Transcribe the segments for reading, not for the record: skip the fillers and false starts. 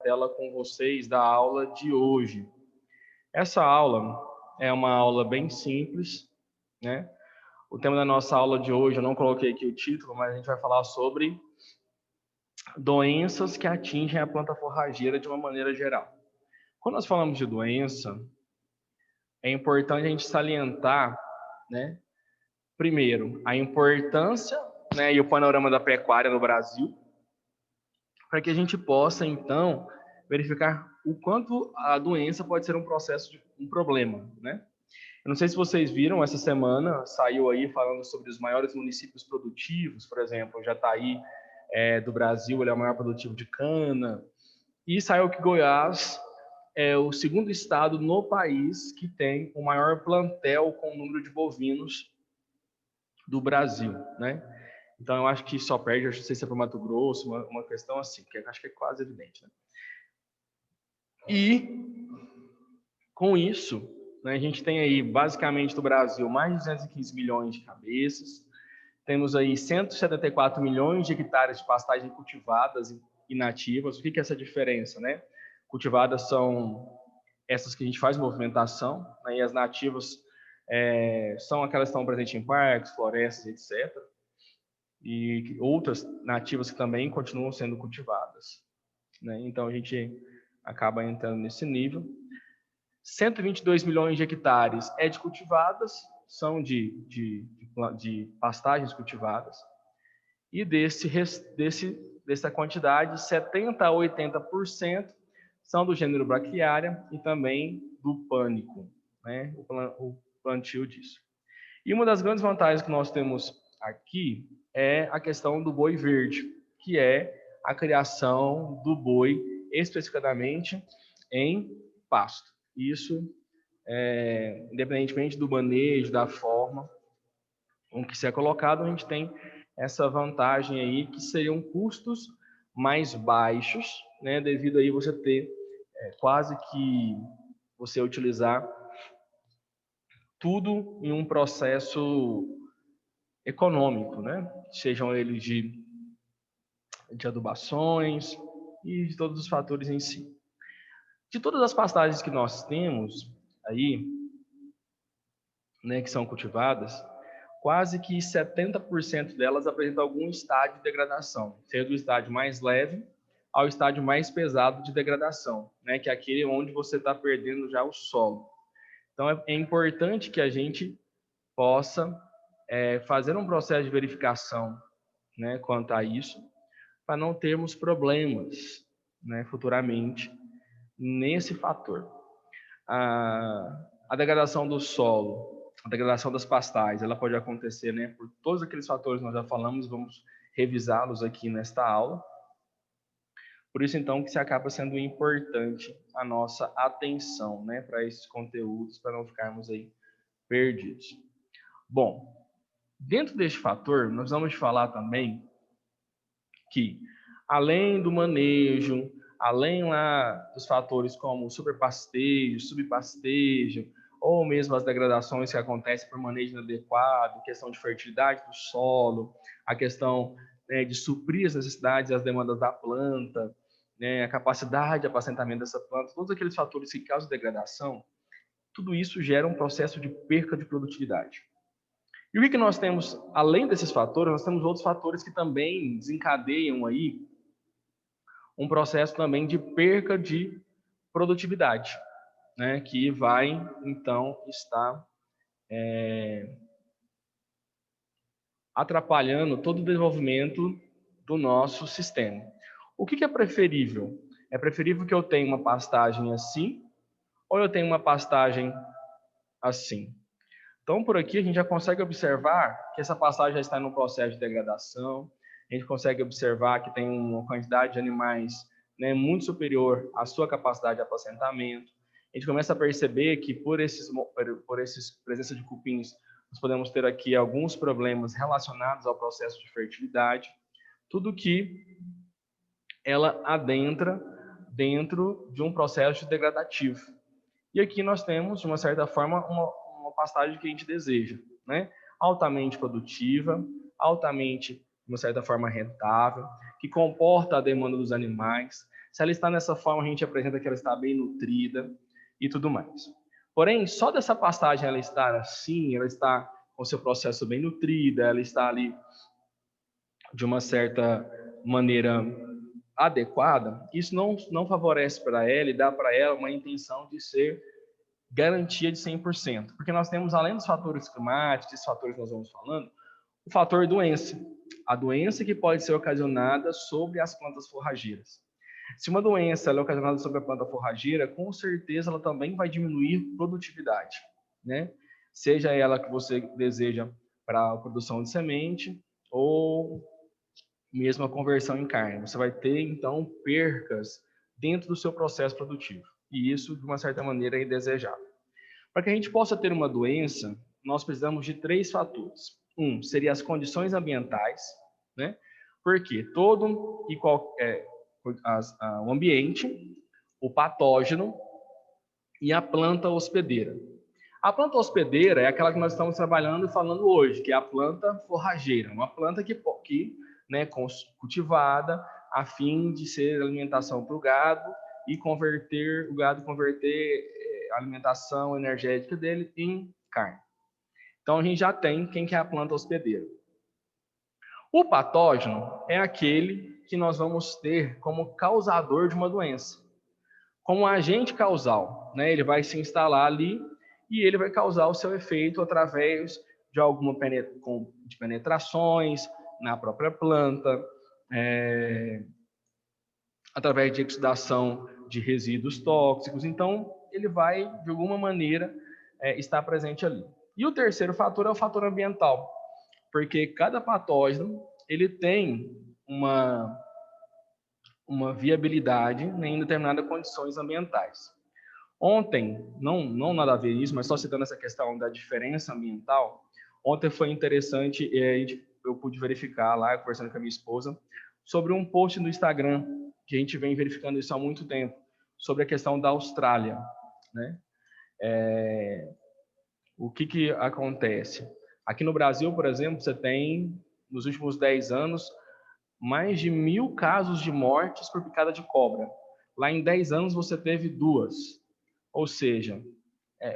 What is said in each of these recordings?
tela com vocês da aula de hoje. Essa aula é uma aula bem simples, né? O tema da nossa aula de hoje, eu não coloquei aqui o título, mas a gente vai falar sobre doenças que atingem a planta forrageira de uma maneira geral. Quando nós falamos de doença, é importante a gente salientar, né? Primeiro, a importância, né, e o panorama da pecuária no Brasil, para que a gente possa, então, verificar o quanto a doença pode ser um processo de um problema, né? Eu não sei se vocês viram, essa semana saiu aí falando sobre os maiores municípios produtivos, por exemplo, o Jataí do Brasil, ele é o maior produtivo de cana, e saiu que Goiás é o segundo estado no país que tem o maior plantel com o número de bovinos do Brasil, né? Então eu acho que só perde, eu não sei se é para o Mato Grosso, uma questão assim, que eu acho que é quase evidente, né? E com isso, né, a gente tem aí basicamente no Brasil mais de 215 milhões de cabeças, temos aí 174 milhões de hectares de pastagem cultivadas e nativas. O que é essa diferença, né? Cultivadas são essas que a gente faz movimentação, né, e as nativas são aquelas que estão presentes em parques, florestas, etc. E outras nativas que também continuam sendo cultivadas, né? Então a gente acaba entrando nesse nível. 122 milhões de hectares é de cultivadas, são de pastagens cultivadas, e dessa quantidade, 70% a 80% são do gênero Braquiária e também do pânico, né? O plantio disso. E uma das grandes vantagens que nós temos aqui é a questão do boi verde, que é a criação do boi especificadamente em pasto. Isso, independentemente do manejo, da forma com que se é colocado, a gente tem essa vantagem aí, que seriam custos mais baixos, né, devido aí você ter quase que você utilizar tudo em um processo econômico, né? Sejam eles de adubações e de todos os fatores em si. De todas as pastagens que nós temos aí, né, que são cultivadas, quase que 70% delas apresentam algum estágio de degradação, sendo do estágio mais leve ao estágio mais pesado de degradação, né, que é aquele onde você está perdendo já o solo. Então, é importante que a gente possa fazer um processo de verificação, né, quanto a isso, para não termos problemas, né, futuramente nesse fator. A degradação do solo, a degradação das pastagens, ela pode acontecer, né, por todos aqueles fatores que nós já falamos, vamos revisá-los aqui nesta aula. Por isso, então, que se acaba sendo importante a nossa atenção, né, para esses conteúdos, para não ficarmos aí perdidos. Bom, dentro deste fator, nós vamos falar também que, além do manejo, além lá dos fatores como superpastejo, subpastejo, ou mesmo as degradações que acontecem por manejo inadequado, questão de fertilidade do solo, a questão, né, de suprir as necessidades e as demandas da planta, né, a capacidade de apacentamento dessa planta, todos aqueles fatores que causam degradação, tudo isso gera um processo de perca de produtividade. E o que nós temos, além desses fatores, nós temos outros fatores que também desencadeiam aí um processo também de perca de produtividade, né, que vai, então, estar atrapalhando todo o desenvolvimento do nosso sistema. O que é preferível? É preferível que eu tenha uma pastagem assim, ou eu tenha uma pastagem assim? Então, por aqui, a gente já consegue observar que essa pastagem já está em um processo de degradação, a gente consegue observar que tem uma quantidade de animais, né, muito superior à sua capacidade de apacentamento. A gente começa a perceber que por esses presença de cupins, nós podemos ter aqui alguns problemas relacionados ao processo de fertilidade, tudo que ela adentra dentro de um processo degradativo. E aqui nós temos, de uma certa forma, uma pastagem que a gente deseja, né? Altamente produtiva, altamente, de uma certa forma, rentável, que comporta a demanda dos animais, Se ela está nessa forma, a gente apresenta que ela está bem nutrida e tudo mais. Porém, só dessa pastagem ela estar assim, ela está com seu processo bem nutrida, ela está ali de uma certa maneira adequada, isso não favorece para ela e dá para ela uma intenção de ser garantia de 100%. Porque nós temos, além dos fatores climáticos, esses fatores que nós vamos falando, o fator doença. A doença que pode ser ocasionada sobre as plantas forrageiras. Se uma doença é ocasionada sobre a planta forrageira, com certeza ela também vai diminuir produtividade, né? Seja ela que você deseja para a produção de semente ou mesmo a conversão em carne. Você vai ter, então, percas dentro do seu processo produtivo. E isso, de uma certa maneira, é indesejável. Para que a gente possa ter uma doença, nós precisamos de 3 fatores. Um, seria as condições ambientais, né? Porque todo e qualquer o ambiente, o patógeno e a planta hospedeira. A planta hospedeira é aquela que nós estamos trabalhando e falando hoje, que é a planta forrageira, uma planta que né, cultivada a fim de ser alimentação para o gado e o gado converter a alimentação energética dele em carne. Então a gente já tem quem que é a planta hospedeira. O patógeno é aquele que nós vamos ter como causador de uma doença, como agente causal, né? Ele vai se instalar ali e ele vai causar o seu efeito através de alguma de penetrações na própria planta, através de exudação de resíduos tóxicos. Então, ele vai, de alguma maneira, estar presente ali. E o terceiro fator é o fator ambiental, porque cada patógeno ele tem uma viabilidade em determinadas condições ambientais. Ontem, não nada a ver isso, mas só citando essa questão da diferença ambiental, ontem foi interessante, eu pude verificar lá, conversando com a minha esposa, sobre um post no Instagram, que a gente vem verificando isso há muito tempo, sobre a questão da Austrália, né? O que acontece? Aqui no Brasil, por exemplo, você tem, nos últimos 10 anos, mais de 1.000 casos de mortes por picada de cobra. Lá em 10 anos você teve 2. Ou seja,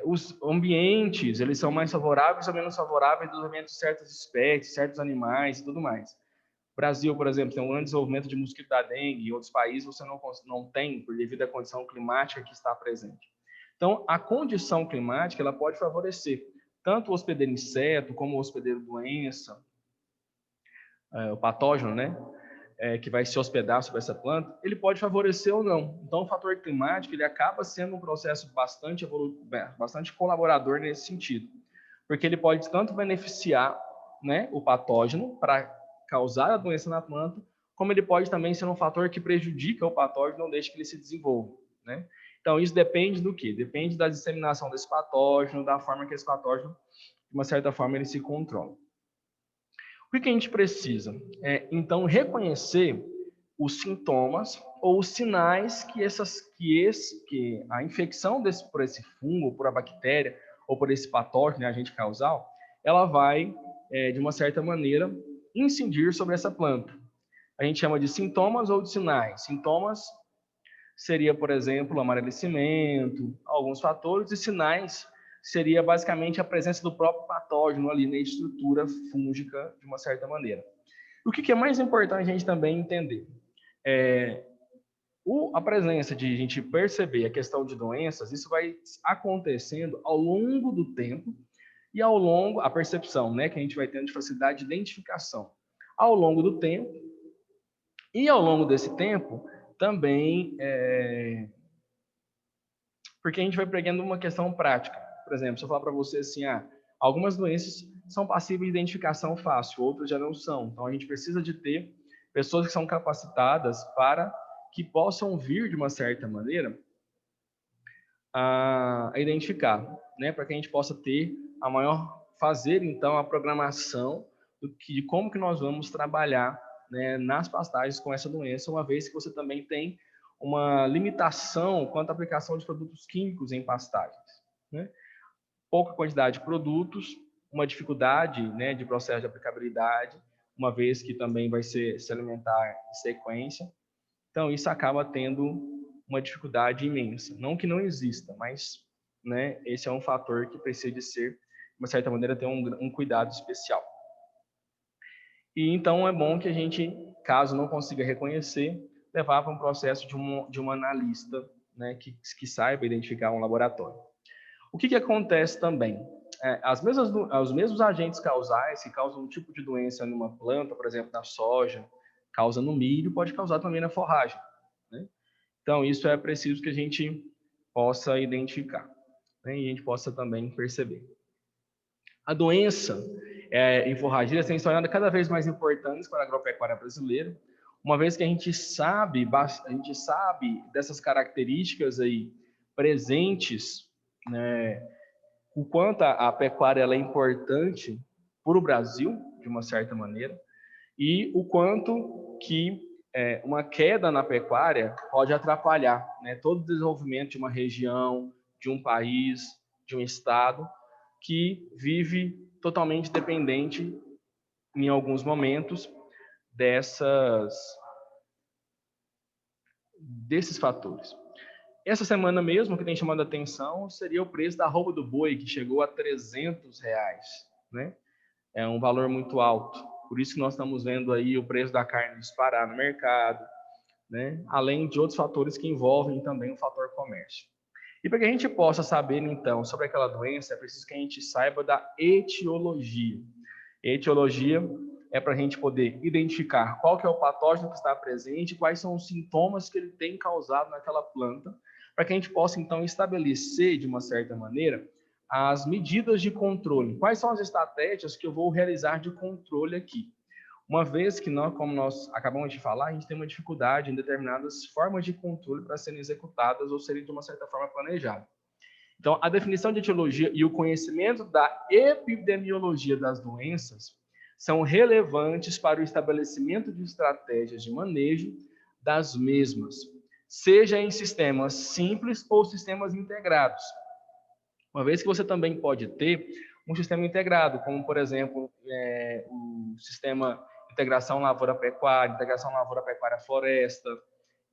os ambientes, eles são mais favoráveis ou menos favoráveis do desenvolvimento de certas espécies, certos animais e tudo mais. O Brasil, por exemplo, tem um grande desenvolvimento de mosquito da dengue, em outros países você não tem, por devido à condição climática que está presente. Então, a condição climática, ela pode favorecer tanto o hospedeiro inseto, como o hospedeiro doença, o patógeno, né? Que vai se hospedar sobre essa planta, ele pode favorecer ou não. Então, o fator climático ele acaba sendo um processo bastante colaborador nesse sentido, porque ele pode tanto beneficiar, né, o patógeno para causar a doença na planta, como ele pode também ser um fator que prejudica o patógeno, não deixa que ele se desenvolva, né? Então, isso depende do quê? Depende da disseminação desse patógeno, da forma que esse patógeno, de uma certa forma, ele se controla. O que a gente precisa? Então, reconhecer os sintomas ou os sinais que a infecção por esse fungo, por a bactéria ou por esse patógeno, né, agente causal, ela vai, de uma certa maneira, incidir sobre essa planta. A gente chama de sintomas ou de sinais. Sintomas seria, por exemplo, o amarelecimento, alguns fatores, e sinais seria basicamente a presença do próprio patógeno ali na estrutura fúngica de uma certa maneira. O que é mais importante a gente também entender? A presença de a gente perceber a questão de doenças, isso vai acontecendo ao longo do tempo e a percepção, né, que a gente vai tendo de facilidade de identificação ao longo do tempo e ao longo desse tempo também porque a gente vai pegando uma questão prática. Por exemplo, se eu falar para você assim, algumas doenças são passíveis de identificação fácil, outras já não são. Então, a gente precisa de ter pessoas que são capacitadas para que possam vir, de uma certa maneira, a identificar, né? Para que a gente possa fazer, então, a programação de como que nós vamos trabalhar, né, nas pastagens com essa doença, uma vez que você também tem uma limitação quanto à aplicação de produtos químicos em pastagens, né? Pouca quantidade de produtos, uma dificuldade, né, de processo de aplicabilidade, uma vez que também vai se alimentar em sequência. Então, isso acaba tendo uma dificuldade imensa. Não que não exista, mas, né, esse é um fator que precisa de ser, de uma certa maneira, ter um cuidado especial. E então é bom que a gente, caso não consiga reconhecer, levar para um processo de um analista, né, que saiba identificar um laboratório. O que acontece também? Os mesmos agentes causais que causam um tipo de doença numa planta, por exemplo, na soja, causa no milho, pode causar também na forragem, né? Então, isso é preciso que a gente possa identificar, né, e a gente possa também perceber. A doença em forrageiras tem se tornado cada vez mais importante para a agropecuária brasileira, uma vez que a gente sabe dessas características aí presentes, né, o quanto a pecuária ela é importante para o Brasil, de uma certa maneira, e o quanto que uma queda na pecuária pode atrapalhar, né, todo o desenvolvimento de uma região, de um país, de um estado, que vive totalmente dependente, em alguns momentos, desses fatores. Essa semana mesmo, o que tem chamado a atenção seria o preço da arroba do boi, que chegou a R$300, né? É um valor muito alto. Por isso que nós estamos vendo aí o preço da carne disparar no mercado, né? Além de outros fatores que envolvem também o fator comércio. E para que a gente possa saber, então, sobre aquela doença, é preciso que a gente saiba da etiologia. Etiologia é para a gente poder identificar qual que é o patógeno que está presente, quais são os sintomas que ele tem causado naquela planta, para que a gente possa, então, estabelecer, de uma certa maneira, as medidas de controle. Quais são as estratégias que eu vou realizar de controle aqui? Uma vez que nós, como nós acabamos de falar, a gente tem uma dificuldade em determinadas formas de controle para serem executadas ou serem, de uma certa forma, planejadas. Então, a definição de etiologia e o conhecimento da epidemiologia das doenças são relevantes para o estabelecimento de estratégias de manejo das mesmas, seja em sistemas simples ou sistemas integrados. Uma vez que você também pode ter um sistema integrado, como, por exemplo, o sistema integração lavoura-pecuária, integração lavoura-pecuária-floresta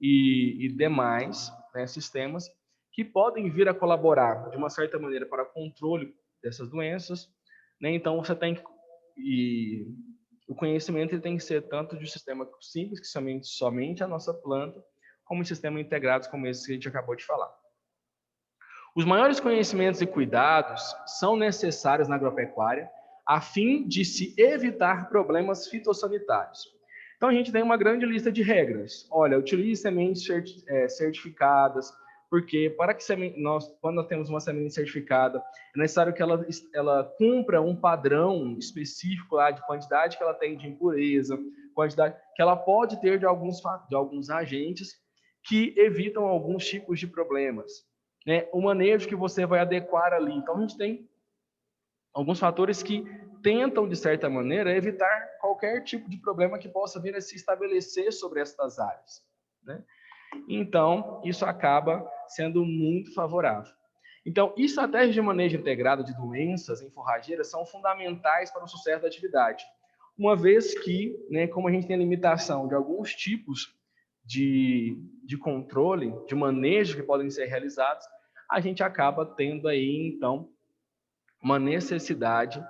e demais, né, sistemas que podem vir a colaborar de uma certa maneira para o controle dessas doenças, né? Então você tem que o conhecimento ele tem que ser tanto de um sistema simples, que somente a nossa planta, como um sistema integrado como esse que a gente acabou de falar. Os maiores conhecimentos e cuidados são necessários na agropecuária a fim de se evitar problemas fitossanitários. Então, a gente tem uma grande lista de regras. Olha, utilize sementes certificadas, porque para que quando nós temos uma semente certificada, é necessário que ela cumpra um padrão específico lá de quantidade que ela tem de impureza, quantidade que ela pode ter de alguns agentes que evitam alguns tipos de problemas, né? O manejo que você vai adequar ali. Então, a gente tem alguns fatores que tentam, de certa maneira, evitar qualquer tipo de problema que possa vir a se estabelecer sobre estas áreas, né? Então, isso acaba sendo muito favorável. Então, estratégias de manejo integrado de doenças em forrageiras são fundamentais para o sucesso da atividade, uma vez que, né, como a gente tem a limitação de alguns tipos de controle, de manejo que podem ser realizados, a gente acaba tendo aí, então, uma necessidade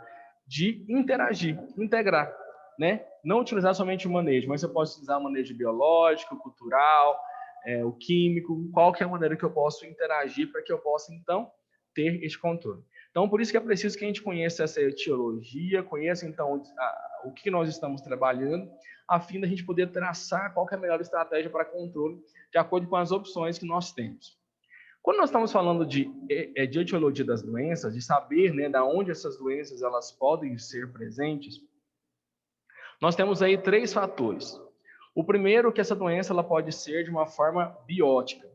de interagir, integrar, né? Não utilizar somente o manejo, mas eu posso utilizar o manejo biológico, cultural, o químico, qual que é a maneira que eu posso interagir para que eu possa, então, ter esse controle. Então, por isso que é preciso que a gente conheça essa etiologia, conheça, então, o que nós estamos trabalhando, a fim da gente poder traçar qual que é a melhor estratégia para controle, de acordo com as opções que nós temos. Quando nós estamos falando de etiologia das doenças, de saber, né, da onde essas doenças elas podem ser presentes, nós temos aí 3 fatores. O primeiro é que essa doença ela pode ser de uma forma biótica.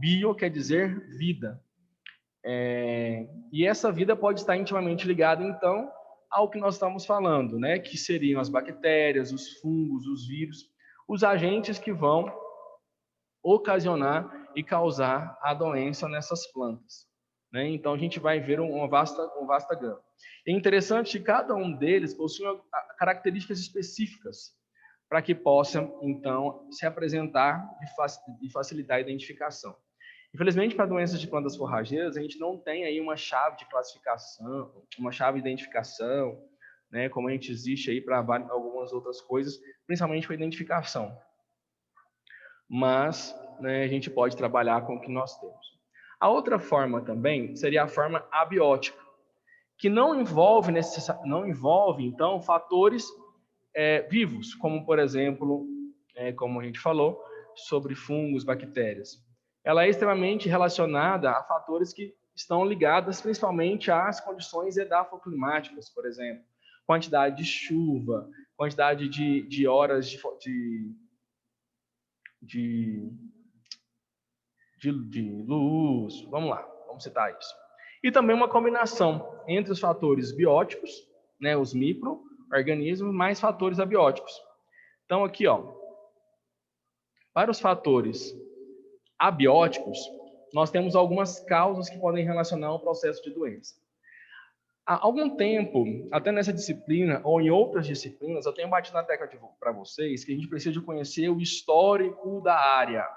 Bio quer dizer vida. E essa vida pode estar intimamente ligada, então, ao que nós estamos falando, né, que seriam as bactérias, os fungos, os vírus, os agentes que vão ocasionar e causar a doença nessas plantas, né? Então, a gente vai ver uma vasta gama. É interessante que cada um deles possui características específicas, para que possa, então, se apresentar e facilitar a identificação. Infelizmente, para doenças de plantas forrageiras, a gente não tem aí uma chave de classificação, uma chave de identificação, né, como a gente existe aí para algumas outras coisas, principalmente para identificação. Mas, né, a gente pode trabalhar com o que nós temos. A outra forma também seria a forma abiótica, que não envolve, então, fatores vivos, como, por exemplo, como a gente falou, sobre fungos, bactérias. Ela é extremamente relacionada a fatores que estão ligados principalmente às condições edafoclimáticas, por exemplo, quantidade de chuva, quantidade de horas de luz, vamos lá, vamos citar isso. E também uma combinação entre os fatores bióticos, né, os micro-organismos, mais fatores abióticos. Então, aqui, ó, para os fatores abióticos, nós temos algumas causas que podem relacionar ao processo de doença. Há algum tempo, até nessa disciplina ou em outras disciplinas, eu tenho batido na tecla para vocês que a gente precisa de conhecer o histórico da área.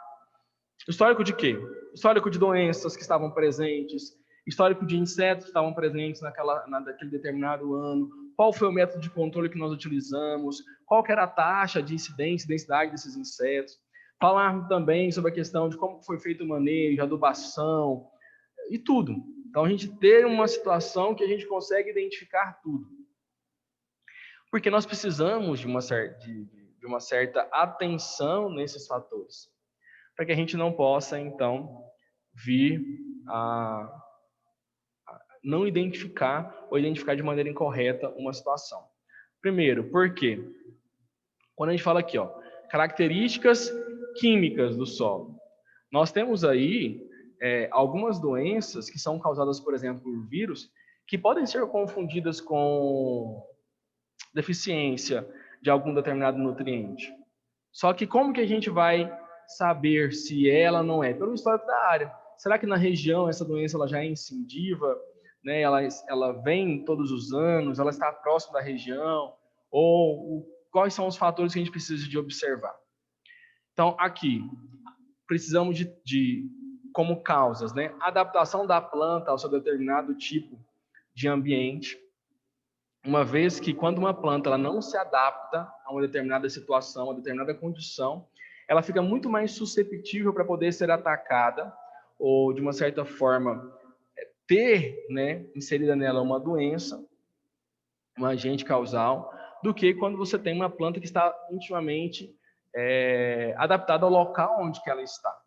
Histórico de quê? Histórico de doenças que estavam presentes, histórico de insetos que estavam presentes naquele determinado ano, qual foi o método de controle que nós utilizamos, qual que era a taxa de incidência e densidade desses insetos. Falar também sobre a questão de como foi feito o manejo, adubação e tudo. Então, a gente ter uma situação que a gente consegue identificar tudo. Porque nós precisamos de uma certa atenção nesses fatores, para que a gente não possa, então, vir a não identificar ou identificar de maneira incorreta uma situação. Primeiro, por quê? Quando a gente fala aqui, ó, características químicas do solo, nós temos aí algumas doenças que são causadas, por exemplo, por vírus, que podem ser confundidas com deficiência de algum determinado nutriente. Só que como que a gente vai saber se ela não é? Pelo histórico da área. Será que na região essa doença ela já é incidiva? Né? Ela vem todos os anos? Ela está próxima da região? Ou quais são os fatores que a gente precisa de observar? Então, aqui, precisamos de como causas, né? Adaptação da planta ao seu determinado tipo de ambiente, uma vez que quando uma planta ela não se adapta a uma determinada situação, a uma determinada condição, ela fica muito mais suscetível para poder ser atacada ou, de uma certa forma, ter, né, inserida nela uma doença, um agente causal, do que quando você tem uma planta que está intimamente adaptada ao local onde que ela está.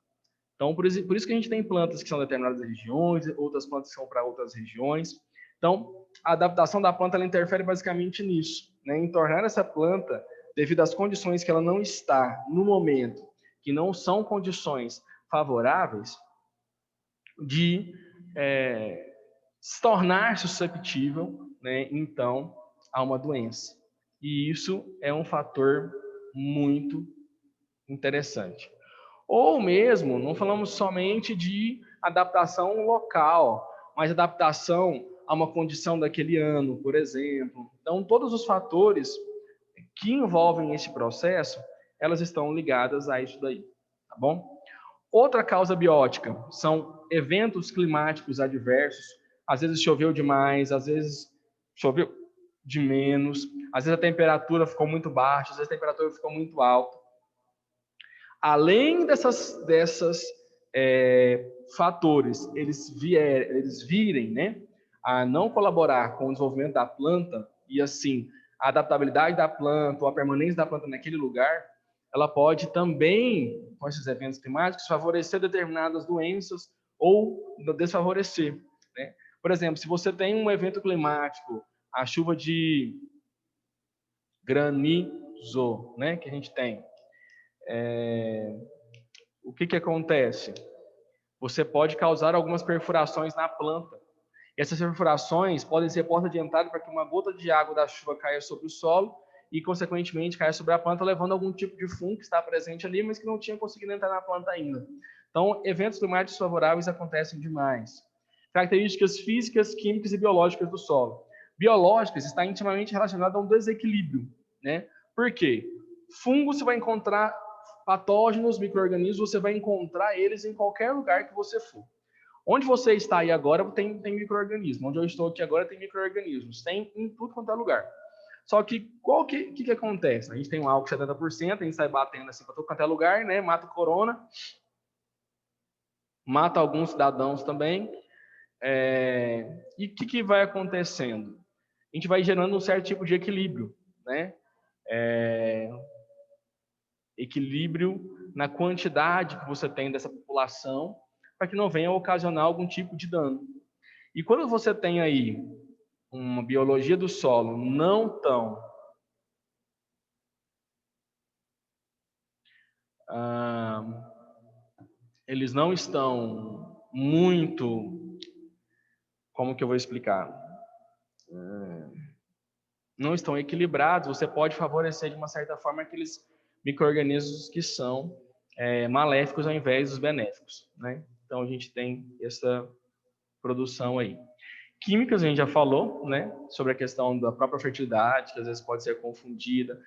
Então, por isso que a gente tem plantas que são determinadas regiões, outras plantas que são para outras regiões. Então, a adaptação da planta ela interfere basicamente nisso, né? Em tornar essa planta, devido às condições que ela não está no momento, que não são condições favoráveis, de se tornar susceptível, né, então, a uma doença. E isso é um fator muito interessante. Ou mesmo, não falamos somente de adaptação local, mas adaptação a uma condição daquele ano, por exemplo. Então, todos os fatores que envolvem esse processo, elas estão ligadas a isso daí, tá bom? Outra causa biótica são eventos climáticos adversos. Às vezes choveu demais, às vezes choveu de menos, às vezes a temperatura ficou muito baixa, às vezes a temperatura ficou muito alta. Além desses fatores, eles virem, né, a não colaborar com o desenvolvimento da planta e, assim, a adaptabilidade da planta ou a permanência da planta naquele lugar, ela pode também, com esses eventos climáticos, favorecer determinadas doenças ou desfavorecer, né? Por exemplo, se você tem um evento climático, a chuva de granizo, né, que a gente tem, o que acontece? Você pode causar algumas perfurações na planta. Essas perfurações podem ser porta de entrada para que uma gota de água da chuva caia sobre o solo e, consequentemente, caia sobre a planta, levando algum tipo de fungo que está presente ali, mas que não tinha conseguido entrar na planta ainda. Então, eventos climáticos favoráveis acontecem demais. Características físicas, químicas e biológicas do solo. Biológicas está intimamente relacionada a um desequilíbrio, né? Por quê? Fungo você vai encontrar, patógenos, micro-organismos, você vai encontrar eles em qualquer lugar que você for. Onde você está aí agora tem micro-organismos. Onde eu estou aqui agora tem micro-organismos. Tem em tudo quanto é lugar. Só que o que acontece? A gente tem um álcool 70%, a gente sai batendo assim para todo quanto é lugar, né? Mata o corona, mata alguns cidadãos também. E o que vai acontecendo? A gente vai gerando um certo tipo de equilíbrio, né? Equilíbrio na quantidade que você tem dessa população, para que não venha a ocasionar algum tipo de dano. E quando você tem aí uma biologia do solo não tão eles não estão muito, como que eu vou explicar? Não estão equilibrados, você pode favorecer de uma certa forma aqueles micro-organismos que são maléficos ao invés dos benéficos, né? Então a gente tem essa produção aí. Químicas a gente já falou, né? Sobre a questão da própria fertilidade, que às vezes pode ser confundida.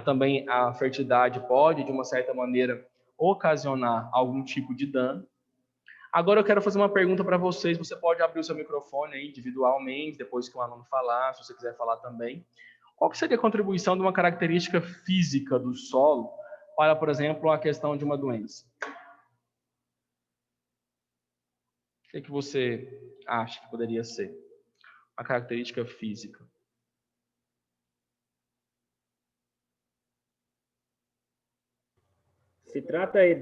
Também a fertilidade pode, de uma certa maneira, ocasionar algum tipo de dano. Agora eu quero fazer uma pergunta para vocês. Você pode abrir o seu microfone aí individualmente, depois que o aluno falar, se você quiser falar também. Qual que seria a contribuição de uma característica física do solo para, por exemplo, a questão de uma doença? O que você acha que poderia ser? Uma característica física. Se trata aí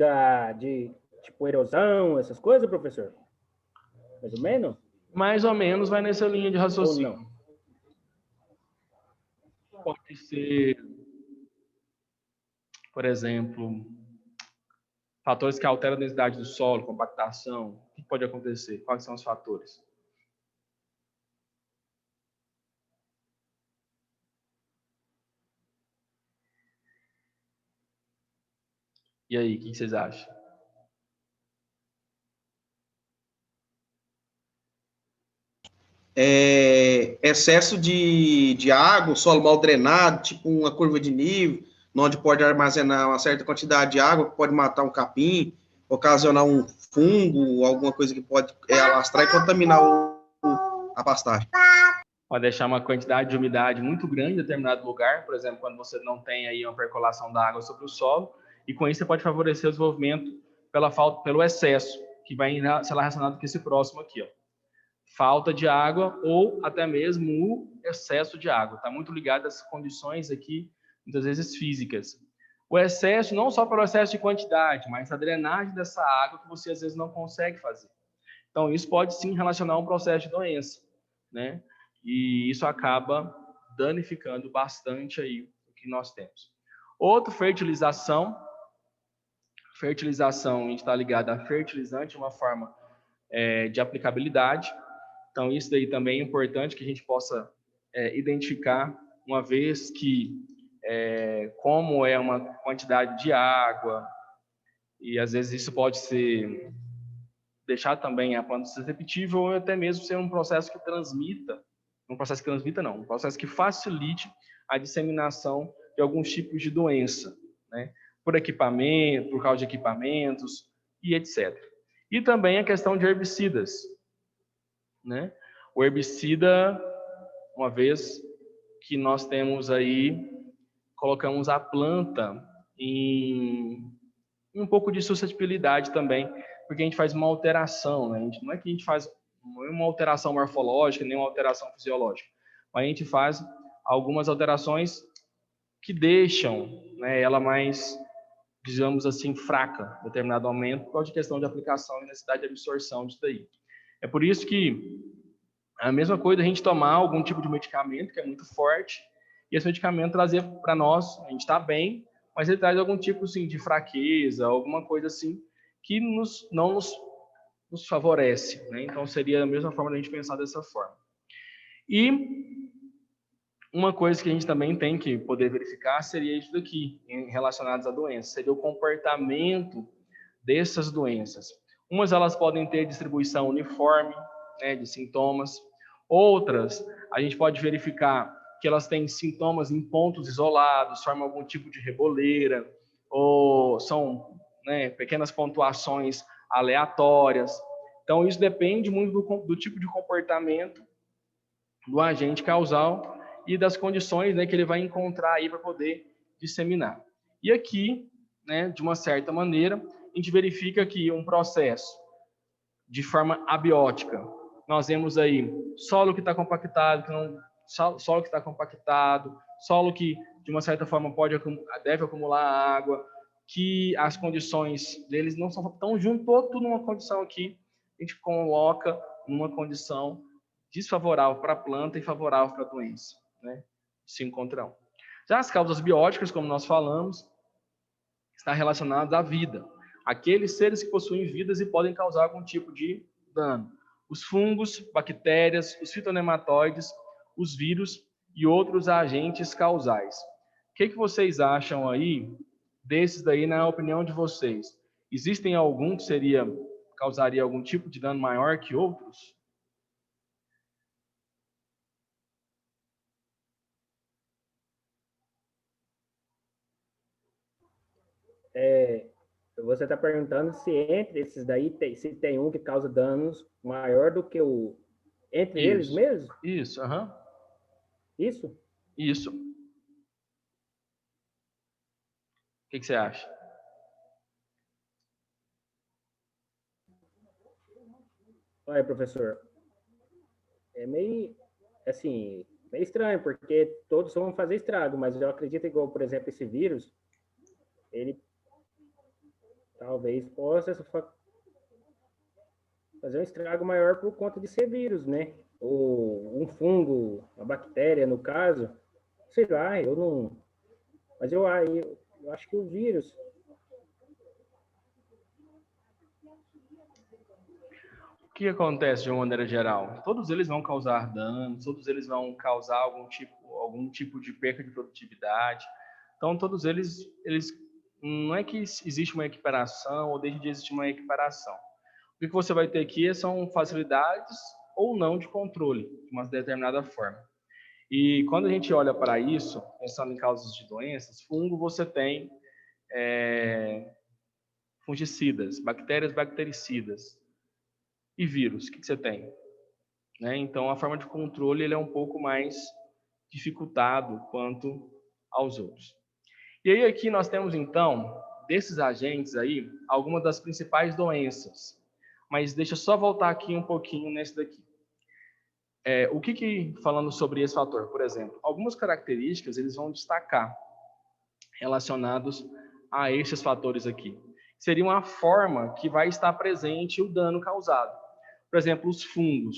de tipo erosão, essas coisas, professor? Mais ou menos? Mais ou menos vai nessa linha de raciocínio. Ou não? Pode ser, por exemplo, fatores que alteram a densidade do solo, compactação. O que pode acontecer? Quais são os fatores? E aí, o que vocês acham? Excesso de água, solo mal drenado, tipo uma curva de nível, onde pode armazenar uma certa quantidade de água, pode matar um capim, ocasionar um fungo, alguma coisa que pode alastrar e contaminar a pastagem. Pode deixar uma quantidade de umidade muito grande em determinado lugar, por exemplo, quando você não tem aí uma percolação da água sobre o solo, e com isso você pode favorecer o desenvolvimento pelo excesso, que vai ser relacionado com esse próximo aqui, ó. Falta de água ou até mesmo o excesso de água. Está muito ligado às condições aqui, muitas vezes físicas. O excesso, não só pelo excesso de quantidade, mas a drenagem dessa água que você às vezes não consegue fazer. Então, isso pode sim relacionar a um processo de doença, né? E isso acaba danificando bastante aí o que nós temos. Outro, fertilização. Fertilização, a gente está ligado a fertilizante, uma forma de aplicabilidade. Então, isso daí também é importante que a gente possa identificar, uma vez que, como é uma quantidade de água, e às vezes isso pode ser deixar também a planta susceptível ou até mesmo ser um processo que transmita, um processo que facilite a disseminação de alguns tipos de doença, né? Por equipamento, por causa de equipamentos e etc. E também a questão de herbicidas, né? O herbicida, uma vez que nós temos aí, colocamos a planta em um pouco de suscetibilidade também, porque a gente faz uma alteração, né? Não é que a gente faz uma alteração morfológica, nem uma alteração fisiológica, mas a gente faz algumas alterações que deixam, né, ela mais, digamos assim, fraca em determinado momento, por causa de questão de aplicação e necessidade de absorção disso daí. É por isso que a mesma coisa a gente tomar algum tipo de medicamento que é muito forte, e esse medicamento trazer para nós, a gente está bem, mas ele traz algum tipo assim, de fraqueza, alguma coisa assim, que não nos favorece, né? Então seria a mesma forma da gente pensar dessa forma. E uma coisa que a gente também tem que poder verificar seria isso daqui, relacionados à doença, seria o comportamento dessas doenças. Umas elas podem ter distribuição uniforme, né, de sintomas. Outras, a gente pode verificar que elas têm sintomas em pontos isolados, formam algum tipo de reboleira, ou são, né, pequenas pontuações aleatórias. Então, isso depende muito do tipo de comportamento do agente causal e das condições, né, que ele vai encontrar aí para poder disseminar. E aqui, né, de uma certa maneira, a gente verifica que um processo de forma abiótica, nós vemos aí solo que está compactado, solo que está compactado, solo que de uma certa forma deve acumular água, que as condições deles não são tão juntos, tudo numa condição aqui, a gente coloca numa condição desfavorável para a planta e favorável para a doença, né? Se encontram. Já as causas bióticas, como nós falamos, está relacionadas à vida. Aqueles seres que possuem vidas e podem causar algum tipo de dano. Os fungos, bactérias, os fitonematóides, os vírus e outros agentes causais. O que vocês acham aí desses daí, na opinião de vocês? Existem algum que causaria algum tipo de dano maior que outros? Você está perguntando se entre esses daí se tem um que causa danos maior do que o entre eles mesmos? Isso, aham. Isso? Isso. O que você acha? Olha, professor, é meio assim, meio estranho, porque todos vão fazer estrago, mas eu acredito igual, por exemplo, esse vírus, ele talvez possa fazer um estrago maior por conta de ser vírus, né? Ou um fungo, uma bactéria, no caso. Sei lá, eu não... Mas eu acho que o vírus... O que acontece de uma maneira geral? Todos eles vão causar danos, todos eles vão causar algum tipo de perca de produtividade. Então, todos eles não é que existe uma equiparação ou deixa de existir uma equiparação. O que você vai ter aqui são facilidades ou não de controle, de uma determinada forma. E quando a gente olha para isso, pensando em causas de doenças, fungo você tem fungicidas, bactérias bactericidas. E vírus, o que você tem? Né? Então, a forma de controle ele é um pouco mais dificultado quanto aos outros. E aí aqui nós temos, então, desses agentes aí, algumas das principais doenças. Mas deixa eu só voltar aqui um pouquinho nesse daqui. Falando sobre esse fator, por exemplo, algumas características eles vão destacar relacionados a esses fatores aqui. Seria uma forma que vai estar presente o dano causado. Por exemplo, os fungos.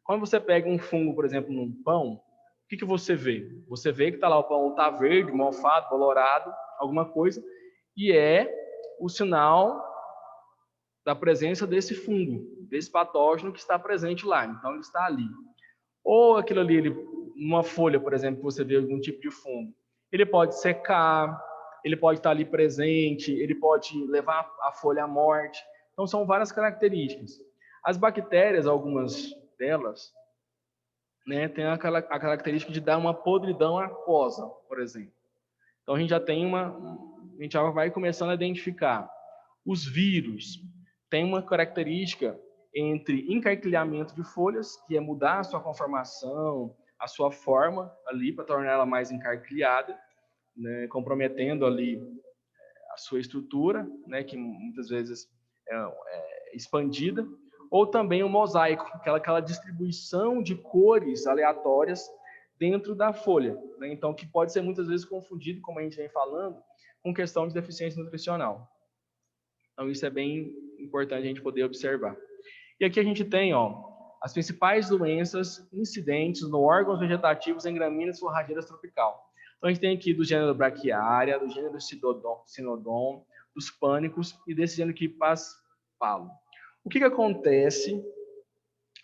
Quando você pega um fungo, por exemplo, num pão, o que você vê? Você vê que o pão está verde, mofado, colorado, alguma coisa, e é o sinal da presença desse fungo, desse patógeno que está presente lá. Então, ele está ali. Ou aquilo ali, numa folha, por exemplo, que você vê algum tipo de fungo, ele pode secar, ele pode estar ali presente, ele pode levar a folha à morte. Então, são várias características. As bactérias, algumas delas, né, tem a característica de dar uma podridão aquosa, por exemplo. Então, a gente já vai começando a identificar. Os vírus têm uma característica entre encarquilhamento de folhas, que é mudar a sua conformação, a sua forma ali para torná-la mais encarquilhada, né, comprometendo ali a sua estrutura, né, que muitas vezes é expandida, ou também o mosaico, aquela distribuição de cores aleatórias dentro da folha, né? Então, que pode ser muitas vezes confundido, como a gente vem falando, com questão de deficiência nutricional. Então, isso é bem importante a gente poder observar. E aqui a gente tem, as principais doenças incidentes no órgãos vegetativos em gramíneas forrageiras tropical. Então, a gente tem aqui do gênero Braquiária, do gênero Sinodon, dos pânicos e desse gênero aqui Paspalo. O que acontece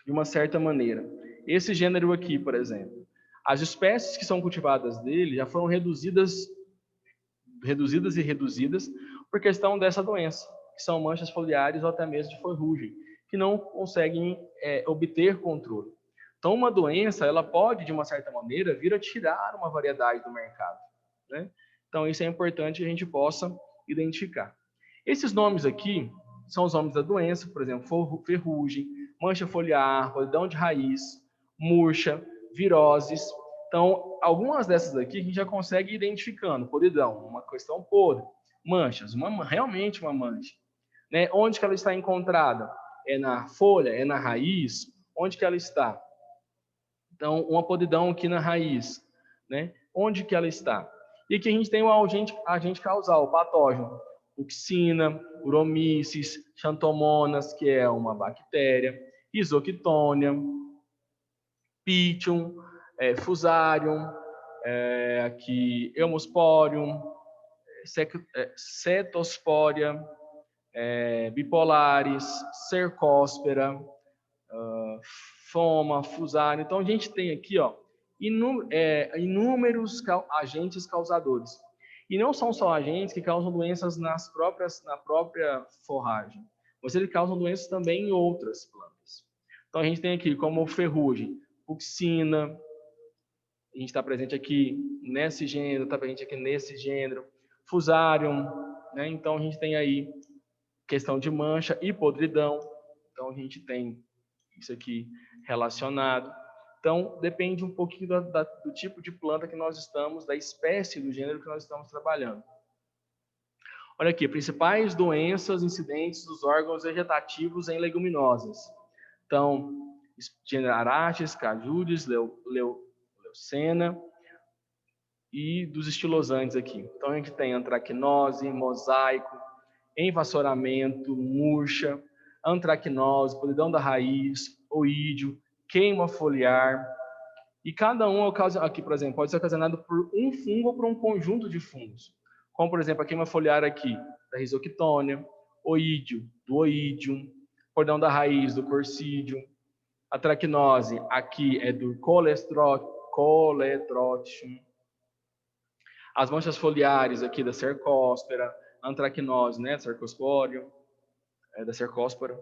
de uma certa maneira? Esse gênero aqui, por exemplo, as espécies que são cultivadas dele já foram reduzidas por questão dessa doença, que são manchas foliares ou até mesmo de ferrugem, que não conseguem obter controle. Então, uma doença, ela pode, de uma certa maneira, vir a tirar uma variedade do mercado, né? Então, isso é importante que a gente possa identificar. Esses nomes aqui são os nomes da doença, por exemplo, ferrugem, mancha foliar, podridão de raiz, murcha, viroses. Então, algumas dessas aqui a gente já consegue ir identificando. Podridão, uma questão podre. Manchas, realmente uma mancha. Né? Onde que ela está encontrada? É na folha? É na raiz? Onde que ela está? Então, uma podridão aqui na raiz, né? Onde que ela está? E aqui a gente tem o agente causal, o patógeno. Uxina, Uromyces, Xanthomonas, que é uma bactéria, Isoctônia, Pythium, Fusarium, aqui Hemosporium, Cetospória, Bipolaris, Cercospora, Foma, Fusarium. Então, a gente tem aqui, ó, inúmeros agentes causadores. E não são só agentes que causam doenças na própria forragem, mas eles causam doenças também em outras plantas. Então, a gente tem aqui como ferrugem, Uxina, a gente está presente aqui nesse gênero, está presente aqui nesse gênero, Fusarium, né? Então, a gente tem aí questão de mancha e podridão. Então, a gente tem isso aqui relacionado. Então, depende um pouquinho do tipo de planta que nós estamos, da espécie do gênero que nós estamos trabalhando. Olha aqui, principais doenças incidentes dos órgãos vegetativos em leguminosas. Então, gênero Araches, Cajures, Leucena e dos estilosantes aqui. Então, a gente tem antracnose, mosaico, envasouramento, murcha, antracnose, podridão da raiz, oídio, queima foliar. E cada um, aqui, por exemplo, pode ser ocasionado por um fungo ou por um conjunto de fungos. Como, por exemplo, a queima foliar aqui, da Rhizoctônia, oídio, do oídium, podridão da raiz, do corcídium. A tracnose aqui é do coletrotium. As manchas foliares aqui da Cercospora, antracnose, né, Cercosporium, da Cercospora,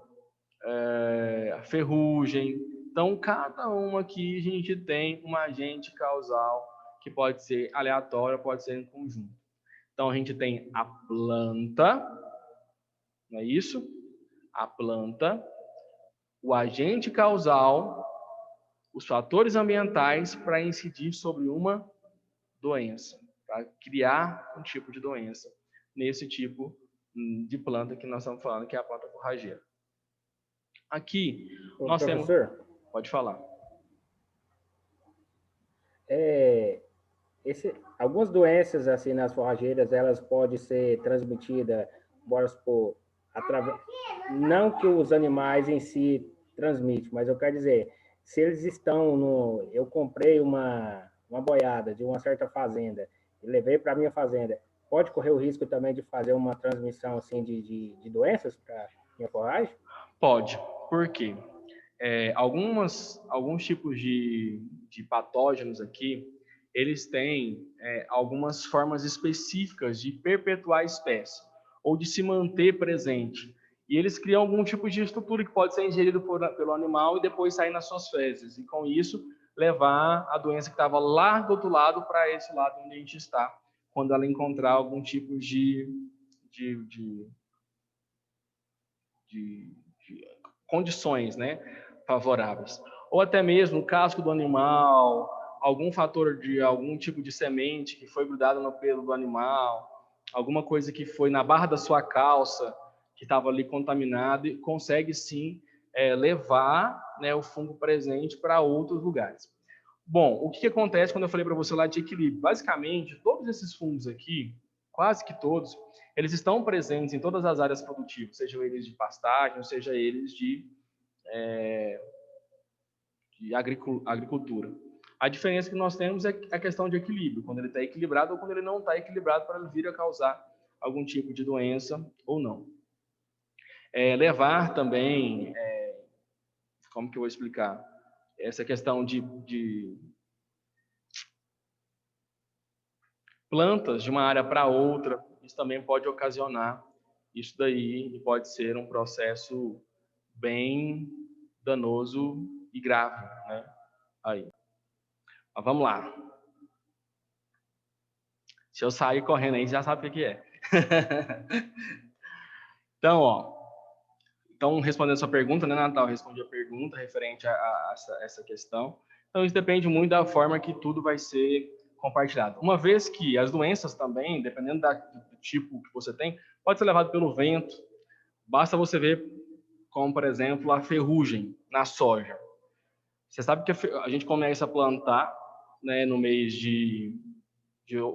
a ferrugem. Então, cada uma aqui a gente tem um agente causal que pode ser aleatório, pode ser em conjunto. Então, a gente tem a planta, não é isso? A planta, o agente causal, os fatores ambientais para incidir sobre uma doença, para criar um tipo de doença nesse tipo de planta que nós estamos falando, que é a planta forrageira. Aqui, nós professor, temos... Pode falar. Algumas doenças assim nas forrageiras, elas podem ser transmitidas, bora supor, não que os animais em si transmitem, mas eu quero dizer, se eles estão eu comprei uma boiada de uma certa fazenda e levei para minha fazenda, pode correr o risco também de fazer uma transmissão assim de doenças para minha forragem? Pode. Por quê? Alguns tipos de patógenos aqui, eles têm algumas formas específicas de perpetuar a espécie ou de se manter presente. E eles criam algum tipo de estrutura que pode ser ingerido pelo animal e depois sair nas suas fezes. E com isso, levar a doença que estava lá do outro lado para esse lado onde a gente está, quando ela encontrar algum tipo de condições, né, favoráveis. Ou até mesmo o casco do animal, algum fator de algum tipo de semente que foi grudada no pelo do animal, alguma coisa que foi na barra da sua calça, que estava ali contaminado, e consegue sim levar, né, o fungo presente para outros lugares. Bom, o que acontece quando eu falei para você lá de equilíbrio? Basicamente, todos esses fungos aqui, quase que todos, eles estão presentes em todas as áreas produtivas, sejam eles de pastagem, seja eles de agricultura. A diferença que nós temos é a questão de equilíbrio, quando ele está equilibrado ou quando ele não está equilibrado, para ele vir a causar algum tipo de doença ou não. Levar também, como que eu vou explicar? Essa questão de plantas de uma área para outra, isso também pode ocasionar isso daí e pode ser um processo bem danoso e grave, né? Aí. Mas vamos lá. Se eu sair correndo aí, já sabe o que é. Então, ó. Então, respondendo a sua pergunta, né, Natal? Respondi a pergunta referente a essa questão. Então, isso depende muito da forma que tudo vai ser compartilhado. Uma vez que as doenças também, dependendo do tipo que você tem, pode ser levado pelo vento. Basta você ver, como, por exemplo, a ferrugem na soja. Você sabe que a gente começa a plantar, né, no mês de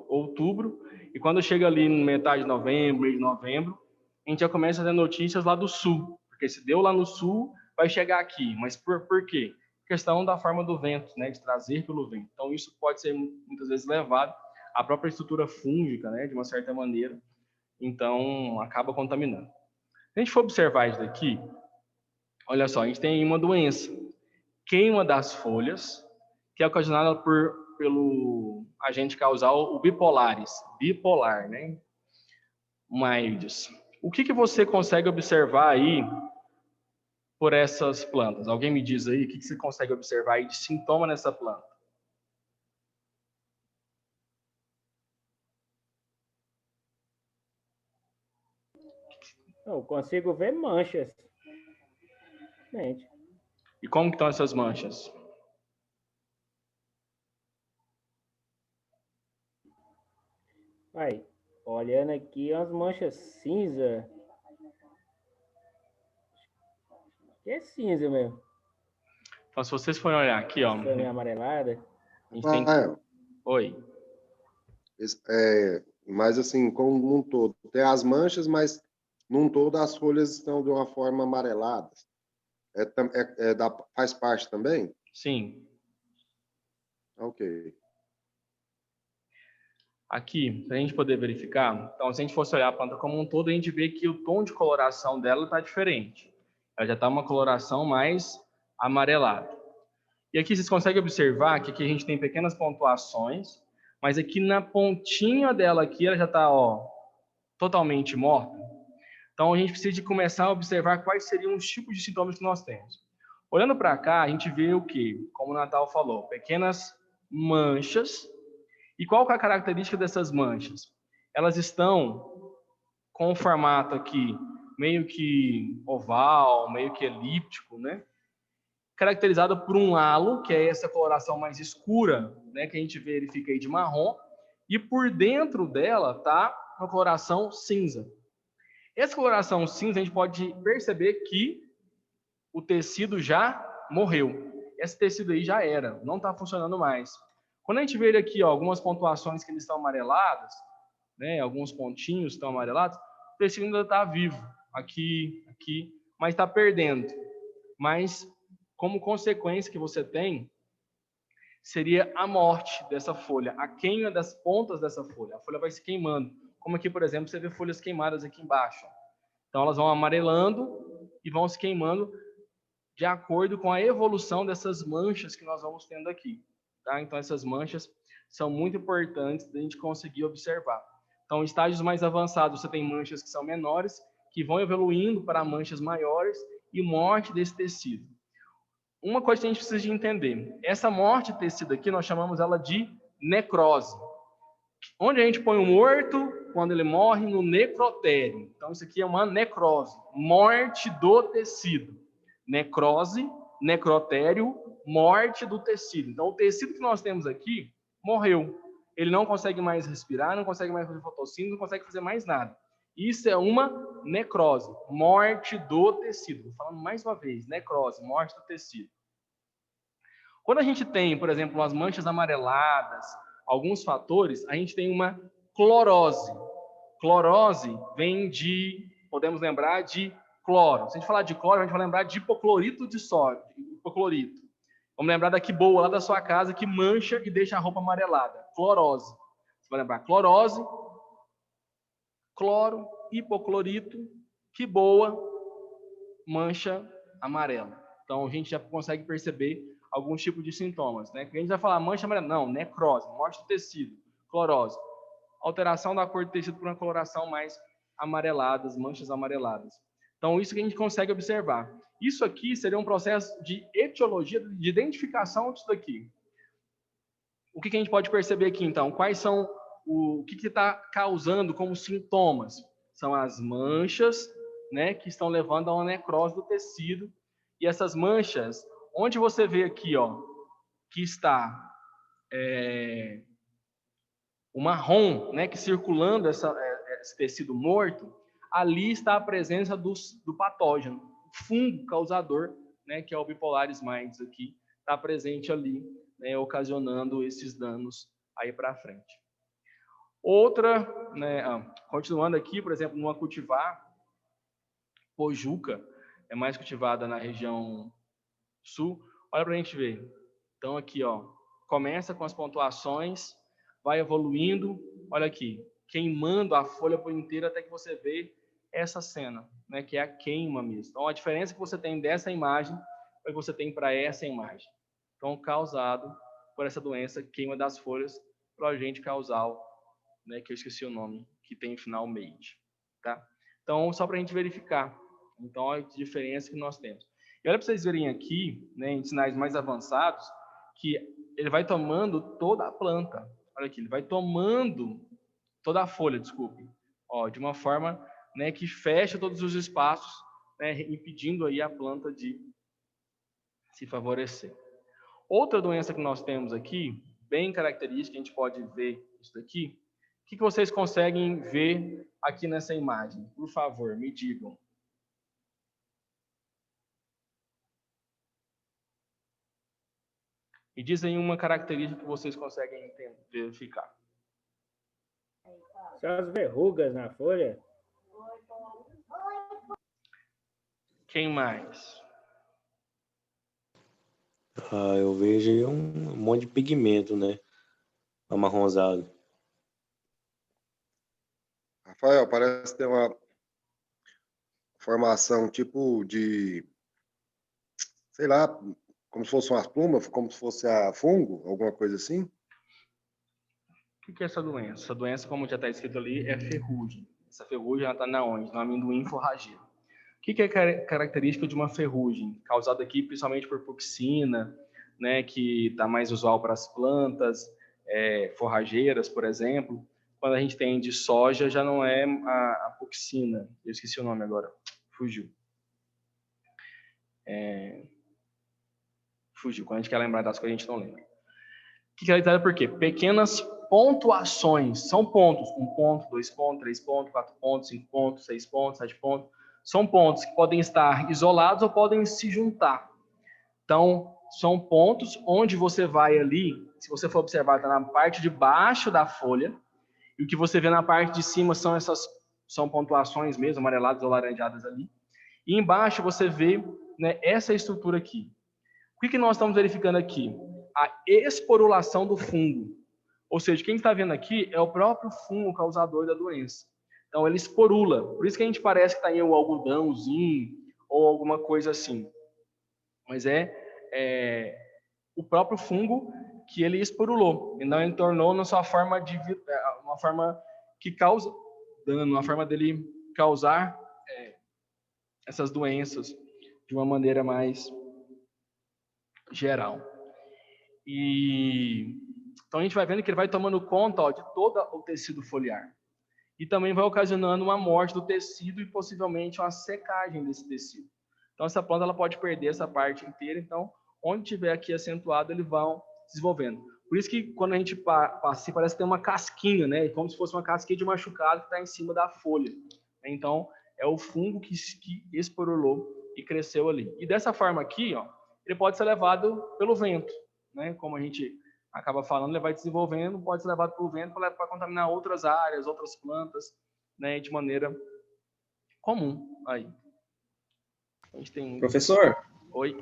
outubro, e quando chega ali no metade de novembro, mês de novembro, a gente já começa a ter notícias lá do sul, porque se deu lá no sul, vai chegar aqui. Mas por quê? Questão da forma do vento, né, de trazer pelo vento. Então, isso pode ser muitas vezes levado à própria estrutura fúngica, né, de uma certa maneira, então acaba contaminando. Se a gente for observar isso daqui, olha só, a gente tem uma doença, queima das folhas, que é ocasionada pelo agente causal, o bipolar, né? Uma AIDS. O que você consegue observar aí por essas plantas? Alguém me diz aí o que você consegue observar aí de sintoma nessa planta? Eu consigo ver manchas. Gente. E como que estão essas manchas? Aí, olhando aqui, as manchas cinza. É cinza mesmo. Então, se vocês forem olhar aqui, ó. Meio amarelada. A gente tem... Oi. Mas assim, como um todo, tem as manchas, mas num todo as folhas estão de uma forma amarelada. Faz parte também? Sim. Ok. Aqui, para a gente poder verificar, então se a gente fosse olhar a planta como um todo, a gente vê que o tom de coloração dela está diferente. Ela já está uma coloração mais amarelada. E aqui vocês conseguem observar que aqui a gente tem pequenas pontuações, mas aqui na pontinha dela aqui, ela já está totalmente morta. Então a gente precisa de começar a observar quais seriam os tipos de sintomas que nós temos. Olhando para cá, a gente vê o quê? Como o Natal falou, pequenas manchas. E qual que é a característica dessas manchas? Elas estão com o formato aqui meio que oval, meio que elíptico, né? Caracterizado por um halo, que é essa coloração mais escura, né, que a gente verifica aí de marrom, e por dentro dela tá uma coloração cinza. Essa coloração cinza a gente pode perceber que o tecido já morreu. Esse tecido aí já era, não está funcionando mais. Quando a gente vê ele aqui, ó, algumas pontuações que eles estão amareladas, né, alguns pontinhos estão amarelados, o tecido ainda está vivo, aqui, mas está perdendo. Mas, como consequência que você tem, seria a morte dessa folha, a queima das pontas dessa folha. A folha vai se queimando. Como aqui, por exemplo, você vê folhas queimadas aqui embaixo. Então, elas vão amarelando e vão se queimando de acordo com a evolução dessas manchas que nós vamos tendo aqui. Tá? Então, essas manchas são muito importantes da gente conseguir observar. Então, em estágios mais avançados, você tem manchas que são menores, que vão evoluindo para manchas maiores e morte desse tecido. Uma coisa que a gente precisa de entender, essa morte de tecido aqui, nós chamamos ela de necrose. Onde a gente põe o morto, quando ele morre, no necrotério. Então, isso aqui é uma necrose, morte do tecido. Necrose, necrotério, morte do tecido. Então, o tecido que nós temos aqui morreu. Ele não consegue mais respirar, não consegue mais fazer fotossíntese, não consegue fazer mais nada. Isso é uma necrose, morte do tecido. Vou falando mais uma vez, necrose, morte do tecido. Quando a gente tem, por exemplo, as manchas amareladas, alguns fatores, a gente tem uma clorose. Clorose vem de, podemos lembrar de cloro. Se a gente falar de cloro, a gente vai lembrar de hipoclorito de sódio, hipoclorito. Vamos lembrar da que boa lá da sua casa que mancha e deixa a roupa amarelada. Clorose. Você vai lembrar clorose, cloro, hipoclorito, que boa, mancha amarela. Então a gente já consegue perceber alguns tipos de sintomas, né? Que a gente vai falar mancha amarela, não, necrose, morte do tecido, clorose, alteração da cor do tecido por uma coloração mais amareladas, manchas amareladas. Então, isso que a gente consegue observar. Isso aqui seria um processo de etiologia, de identificação disso daqui. O que a gente pode perceber aqui, então? Quais são o que está causando como sintomas? São as manchas, né, que estão levando a uma necrose do tecido. E essas manchas, onde você vê aqui, ó, que está o marrom, né, que circulando esse tecido morto, ali está a presença do patógeno, o fungo causador, né, que é o Bipolaris mites aqui, está presente ali, né, ocasionando esses danos aí para frente. Outra, né, continuando aqui, por exemplo, numa cultivar, Pojuca, é mais cultivada na região sul. Olha para a gente ver. Então aqui, ó, começa com as pontuações, vai evoluindo, olha aqui, queimando a folha por inteira até que você vê essa cena, né, que é a queima mesmo. Então a diferença que você tem dessa imagem é que você tem para essa imagem. Então causado por essa doença, queima das folhas, para agente causal, né, que eu esqueci o nome, que tem final MAGE, tá? Então só para a gente verificar. Então a diferença que nós temos. E olha para vocês verem aqui, né, em sinais mais avançados, que ele vai tomando toda a planta. Olha aqui, ele vai tomando toda a folha, desculpe, ó, de uma forma, né, que fecha todos os espaços, né, impedindo aí a planta de se favorecer. Outra doença que nós temos aqui, bem característica, a gente pode ver isso daqui. O que vocês conseguem ver aqui nessa imagem? Por favor, me digam. Me dizem uma característica que vocês conseguem verificar. São as verrugas na folha. Quem mais? Eu vejo aí um monte de pigmento, né? Amarronzado. Rafael, parece ter uma formação tipo de, sei lá, como se fosse umas plumas, como se fosse a fungo, alguma coisa assim. O que é essa doença? Essa doença, como já está escrito ali, é ferrugem. Essa ferrugem está na onde? No amendoim forrageiro. O que é característica de uma ferrugem? Causada aqui principalmente por fucsina, né, que está mais usual para as plantas forrageiras, por exemplo. Quando a gente tem de soja, já não é a fucsina. Eu esqueci o nome agora. Fugiu. Fugiu. Quando a gente quer lembrar das coisas, a gente não lembra. O que é literário por quê? Pequenas pontuações. São pontos. 1 ponto, 2 pontos, 3 pontos, 4 pontos, 5 pontos, 6 pontos, 7 pontos. São pontos que podem estar isolados ou podem se juntar. Então, são pontos onde você vai ali, se você for observar, está na parte de baixo da folha, e o que você vê na parte de cima são pontuações mesmo, amareladas ou laranjadas ali. E embaixo você vê, né, essa estrutura aqui. O que nós estamos verificando aqui? A esporulação do fungo. Ou seja, quem está vendo aqui é o próprio fungo causador da doença. Então, ele esporula. Por isso que a gente parece que está em um algodãozinho ou alguma coisa assim. Mas o próprio fungo que ele esporulou. Então, ele tornou na sua forma uma forma que causa dano, uma forma dele causar essas doenças de uma maneira mais geral. Então, a gente vai vendo que ele vai tomando conta de todo o tecido foliar. E também vai ocasionando uma morte do tecido e possivelmente uma secagem desse tecido. Então, essa planta ela pode perder essa parte inteira. Então, onde tiver aqui acentuado, eles vão se desenvolvendo. Por isso que quando a gente passa, parece ter uma casquinha, né? Como se fosse uma casquinha de machucado que está em cima da folha. Então, é o fungo que esporulou e cresceu ali. E dessa forma aqui, ó, ele pode ser levado pelo vento, né? Como a gente acaba falando, ele vai desenvolvendo, pode ser levado pelo vento para contaminar outras áreas, outras plantas, né? De maneira comum aí. A gente tem... Professor? Oi?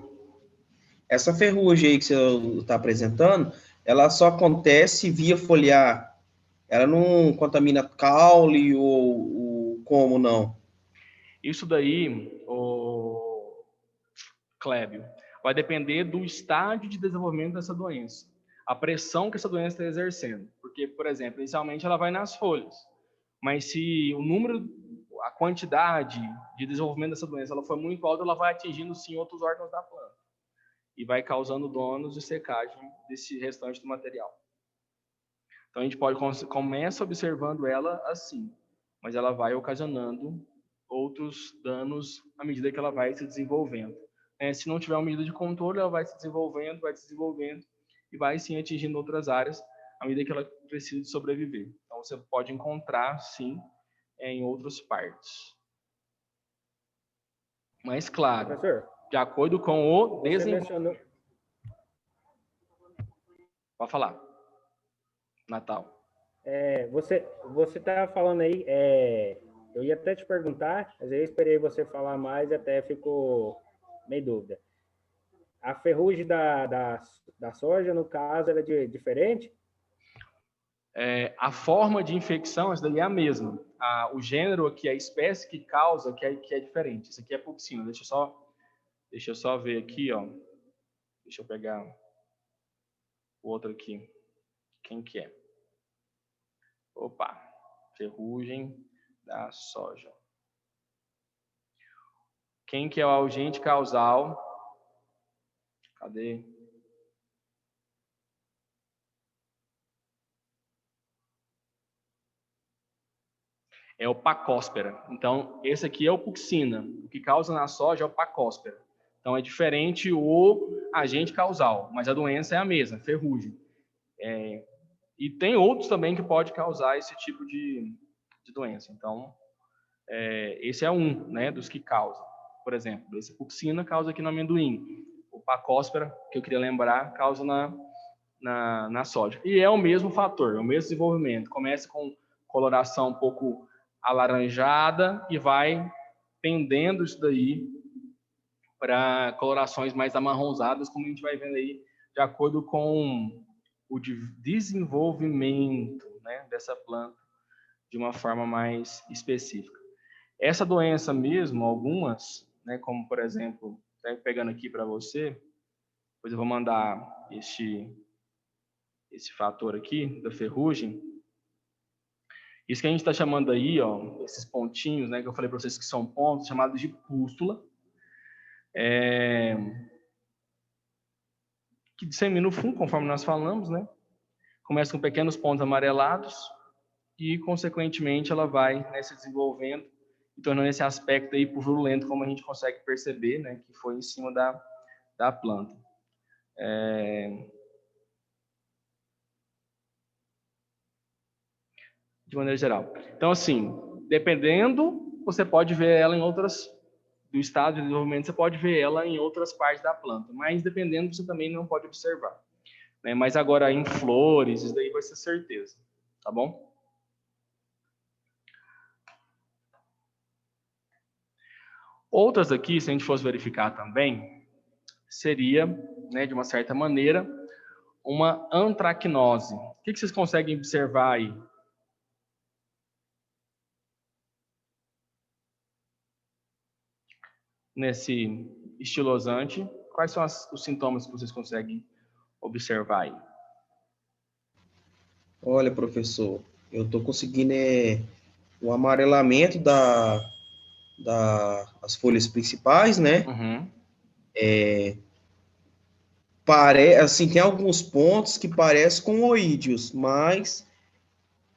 Essa ferrugem aí que você está apresentando, ela só acontece via foliar. Ela não contamina caule ou como não? Isso daí, Clébio, vai depender do estágio de desenvolvimento dessa doença. A pressão que essa doença está exercendo. Porque, por exemplo, inicialmente ela vai nas folhas. Mas se a quantidade de desenvolvimento dessa doença ela foi muito alta, ela vai atingindo sim outros órgãos da planta e vai causando danos e secagem desse restante do material. Então a gente começa observando ela assim, mas ela vai ocasionando outros danos à medida que ela vai se desenvolvendo. Se não tiver uma medida de controle, ela vai se desenvolvendo e vai sim atingindo outras áreas à medida que ela precisa de sobreviver. Então você pode encontrar sim em outras partes. Mas claro, Professor, de acordo com o você desenvolvimento. mencionou... Pode falar. Natal. Você estava falando aí, eu ia até te perguntar, mas eu esperei você falar mais e até ficou meio dúvida. A ferrugem da soja, no caso, ela é diferente? A forma de infecção, essa daí é a mesma. O gênero aqui, a espécie que causa, que é diferente. Isso aqui é Puxina. Deixa eu só ver aqui, ó. Deixa eu pegar o outro aqui. Quem que é? Opa, ferrugem da soja. Quem que é o agente causal? Cadê? É o Pacóspera. Então, esse aqui é o Puxina. O que causa na soja é o Pacóspera. Então, é diferente o agente causal, mas a doença é a mesma, ferrugem. E tem outros também que pode causar esse tipo de doença. Então, esse é um, né, dos que causam. Por exemplo, esse Puxina causa aqui no amendoim. O Pacóspera, que eu queria lembrar, causa na soja. E é o mesmo fator, é o mesmo desenvolvimento. Começa com coloração um pouco alaranjada e vai tendendo isso daí para colorações mais amarronzadas, como a gente vai vendo aí, de acordo com o desenvolvimento, né, dessa planta de uma forma mais específica. Essa doença mesmo, algumas, né, como por exemplo, pegando aqui para você, depois eu vou mandar esse fator aqui da ferrugem. Isso que a gente está chamando aí, ó, esses pontinhos, né, que eu falei para vocês que são pontos, chamados de pústula, que dissemina o fungo, conforme nós falamos, né? Começa com pequenos pontos amarelados e, consequentemente, ela vai, né, se desenvolvendo e tornando esse aspecto aí purulento, como a gente consegue perceber, né, que foi em cima da planta. De maneira geral. Então, assim, dependendo, você pode ver ela em outras, do estado de desenvolvimento, você pode ver ela em outras partes da planta, mas dependendo, você também não pode observar. Né? Mas agora, em flores, isso daí vai ser certeza, tá bom? Outras aqui, se a gente fosse verificar também, seria, né, de uma certa maneira, uma antracnose. O que vocês conseguem observar aí? Nesse estilosante, quais são os sintomas que vocês conseguem observar aí? Olha, professor, eu estou conseguindo o amarelamento das folhas principais, né? Uhum. Assim, tem alguns pontos que parecem com oídeos, mas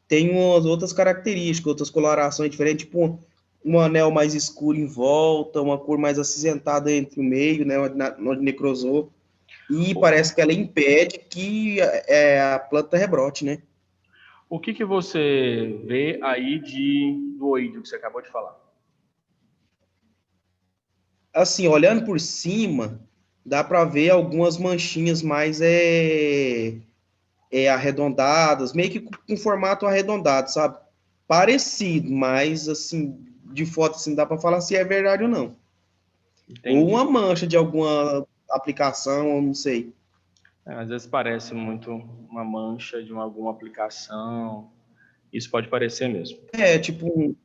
tem umas outras características, outras colorações diferentes, tipo um anel mais escuro em volta, uma cor mais acinzentada entre o meio, né, onde necrosou, e parece que ela impede que a planta rebrote, né? O que você vê aí do oídio que você acabou de falar? Assim, olhando por cima, dá para ver algumas manchinhas mais arredondadas, meio que com formato arredondado, sabe? Parecido, mas assim, de foto assim, dá para falar se é verdade ou não. Entendi. Ou uma mancha de alguma aplicação, eu não sei. Às vezes parece muito uma mancha de alguma aplicação. Isso pode parecer mesmo. Tipo.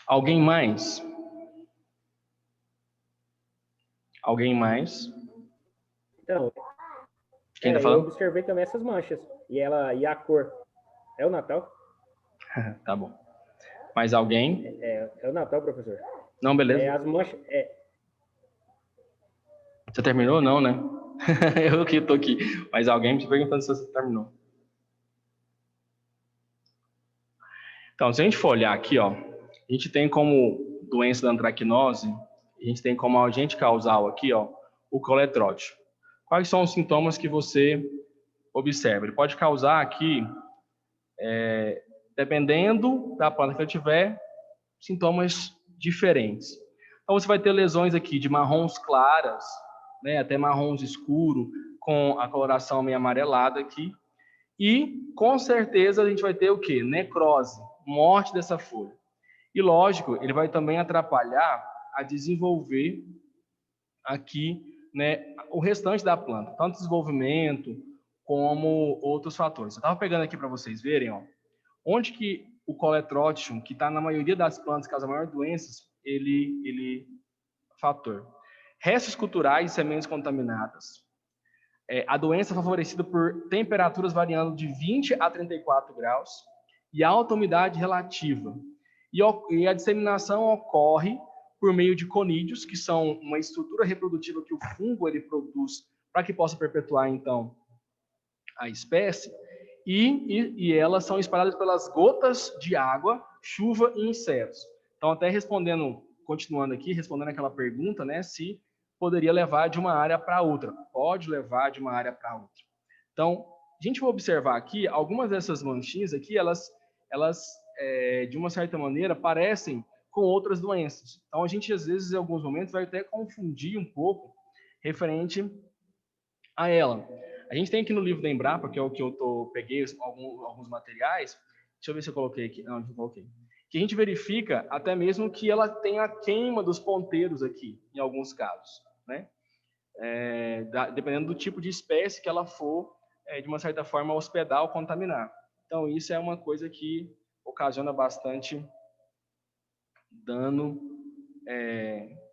Alguém mais? Alguém mais? Então, Quem tá eu falando? observei também essas manchas. E a cor. É o Natal? Tá bom. Mais alguém? É o Natal, professor. Não, beleza. As manchas... Você terminou? Não, né? Eu que tô aqui. Mas alguém me perguntando se você terminou. Então, se a gente for olhar aqui, ó, a gente tem como doença da antracnose, a gente tem como agente causal aqui, ó, o coletróide. Quais são os sintomas que você observa? Ele pode causar aqui, dependendo da planta que ele tiver, sintomas diferentes. Então, você vai ter lesões aqui de marrons claras, né, até marrons escuro, com a coloração meio amarelada aqui. E, com certeza, a gente vai ter o quê? Necrose, morte dessa folha. E, lógico, ele vai também atrapalhar a desenvolver aqui, né, o restante da planta, tanto desenvolvimento como outros fatores. Eu estava pegando aqui para vocês verem, ó, onde que o coletrótium, que está na maioria das plantas, causa maiores doenças, ele fator. Restos culturais e sementes contaminadas. A doença é favorecida por temperaturas variando de 20 a 34 graus e alta umidade relativa. E a disseminação ocorre por meio de conídeos, que são uma estrutura reprodutiva que o fungo ele produz para que possa perpetuar, então, a espécie, e elas são espalhadas pelas gotas de água, chuva e insetos. Então, até continuando aqui, respondendo aquela pergunta, né, se poderia levar de uma área para outra. Pode levar de uma área para outra. Então, a gente vai observar aqui, algumas dessas manchinhas aqui, elas de uma certa maneira, parecem com outras doenças. Então, a gente, às vezes, em alguns momentos, vai até confundir um pouco referente a ela. A gente tem aqui no livro da Embrapa, que é o que eu peguei alguns materiais, deixa eu ver se eu coloquei aqui, não coloquei, que a gente verifica até mesmo que ela tem a queima dos ponteiros aqui, em alguns casos, né? Dependendo do tipo de espécie que ela for, de uma certa forma, hospedar ou contaminar. Então, isso é uma coisa que ocasiona bastante dano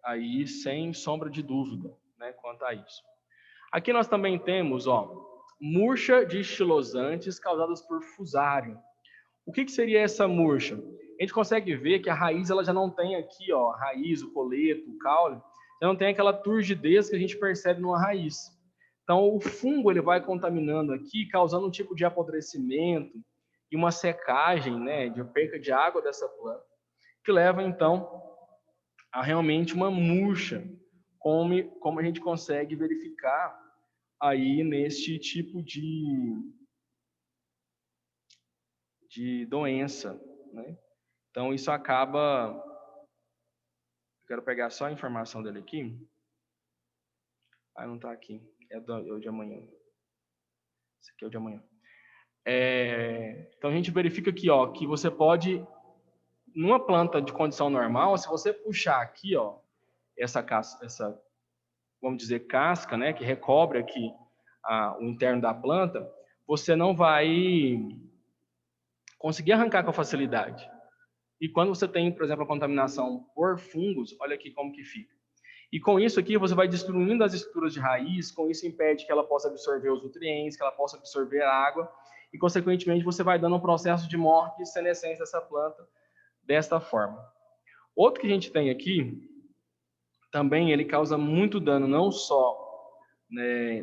aí, sem sombra de dúvida, né, quanto a isso. Aqui nós também temos, ó, murcha de estilosantes causadas por fusário. O que seria essa murcha? A gente consegue ver que a raiz ela já não tem aqui, ó, a raiz, o coleto, o caule, já não tem aquela turgidez que a gente percebe numa raiz. Então, o fungo ele vai contaminando aqui, causando um tipo de apodrecimento e uma secagem, né, de perca de água dessa planta, que leva, então, a realmente uma murcha, como a gente consegue verificar aí neste tipo de doença, né? Então, isso acaba... Eu quero pegar só a informação dele aqui. Ah, não está aqui. É o de amanhã. Esse aqui é o de amanhã. Então, a gente verifica aqui, ó, que você pode, numa planta de condição normal, se você puxar aqui, ó, essa vamos dizer, casca, né, que recobre aqui o interno da planta, você não vai conseguir arrancar com facilidade. E quando você tem, por exemplo, a contaminação por fungos, olha aqui como que fica. E com isso aqui, você vai destruindo as estruturas de raiz, com isso impede que ela possa absorver os nutrientes, que ela possa absorver a água, e, consequentemente, você vai dando um processo de morte e senescência dessa planta desta forma. Outro que a gente tem aqui, também ele causa muito dano, não só, né,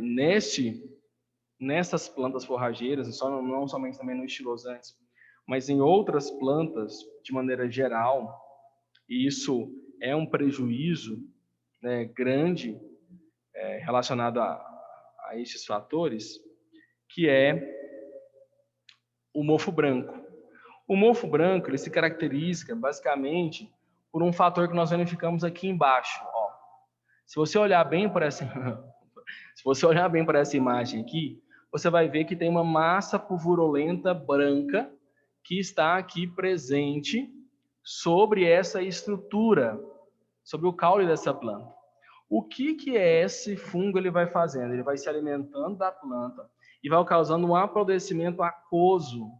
nessas plantas forrageiras, não somente também no estilosantes, mas em outras plantas de maneira geral, e isso é um prejuízo, né, grande relacionado a esses fatores, que é o mofo branco. O mofo branco ele se caracteriza basicamente por um fator que nós verificamos aqui embaixo. Ó. Se você olhar bem para essa imagem aqui, você vai ver que tem uma massa pulverulenta branca que está aqui presente sobre essa estrutura, sobre o caule dessa planta. O que esse fungo ele vai fazendo? Ele vai se alimentando da planta e vai causando um apodrecimento aquoso